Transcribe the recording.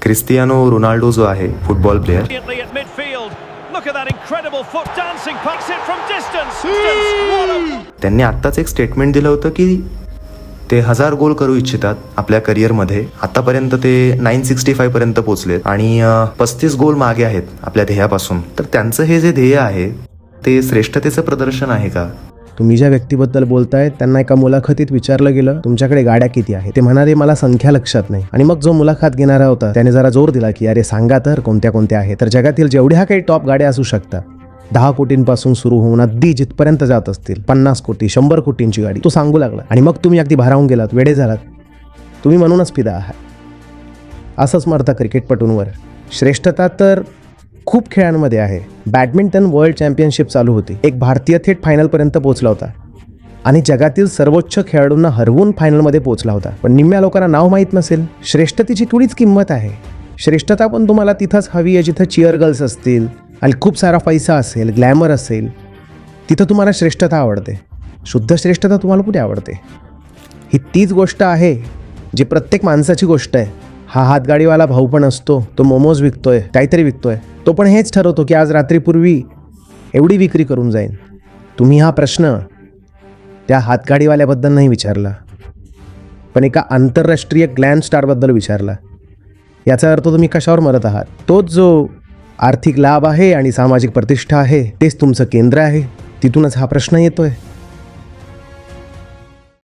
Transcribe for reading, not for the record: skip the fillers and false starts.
Cristiano Ronaldo जो आहे football player, त्यांनी आत्ताच एक स्टेटमेंट दिलं होतं की ते 1000 गोल करू इच्छितात आपल्या करिअरमध्ये. आतापर्यंत ते 965 पर्यंत पोहोचलेत आणि 35 गोल मागे आहेत आपल्या ध्येयापासून. तर त्यांचं हे जे ध्येय आहे ते श्रेष्ठतेचं प्रदर्शन आहे का? तुम्ही ज्या व्यक्तीबद्दल बोलताय त्यांना एका मुलाखतीत विचारलं गेलं तुमच्याकडे गाड्या किती आहेत. ते म्हणाले मला संख्या लक्षात नाही. आणि मग जो मुलाखत घेणारा होता त्याने जरा जोर दिला की अरे सांगा तर कोणत्या कोणत्या आहेत. तर जगातील जेवढ्या काही टॉप गाड्या असू शकतात, 10 कोटींपासून सुरू होऊन अगदी जिथपर्यंत जात असतील 50 कोटी 100 कोटींची गाडी, तो सांगू लागला. आणि मग तुम्ही अगदी भारावून गेलात, वेडे झालात. तुम्ही म्हणूनच फिदा आहात. असंच मरता क्रिकेटपटूंवर. श्रेष्ठता तर खूप खेळांमध्ये आहे. बॅडमिंटन वर्ल्ड चॅम्पियनशिप चालू होती. एक भारतीय थेट फायनलपर्यंत पोहोचला होता आणि जगातील सर्वोच्च खेळाडूंना हरवून फायनलमध्ये पोहोचला होता. पण निम्म्या लोकांना नाव माहीत नसेल. श्रेष्ठतेची थोडीच किंमत आहे. श्रेष्ठता पण तुम्हाला तिथंच हवी आहे जिथं चिअर गर्ल्स असतील आणि खूप सारा पैसा असेल, ग्लॅमर असेल. तिथं तुम्हाला श्रेष्ठता आवडते. शुद्ध श्रेष्ठता तुम्हाला कुठे आवडते? ही तीच गोष्ट आहे जी प्रत्येक माणसाची गोष्ट आहे. हा हातगाडीवाला भाऊ पण असतो, तो मोमोज विकतोय, काहीतरी विकतोय, तो पण हेच ठरवतो की आज रात्रीपूर्वी एवढी विक्री करून जाईन. तुम्ही हा प्रश्न त्या हातगाडीवाल्याबद्दल नाही विचारला, पण एका आंतरराष्ट्रीय ग्लॅम स्टारबद्दल विचारला. याचा अर्थ तुम्ही कशावर मरत आहात? तोच जो आर्थिक लाभ आहे आणि सामाजिक प्रतिष्ठा आहे, तेच तुमचं केंद्र आहे. तिथूनच हा प्रश्न येतोय.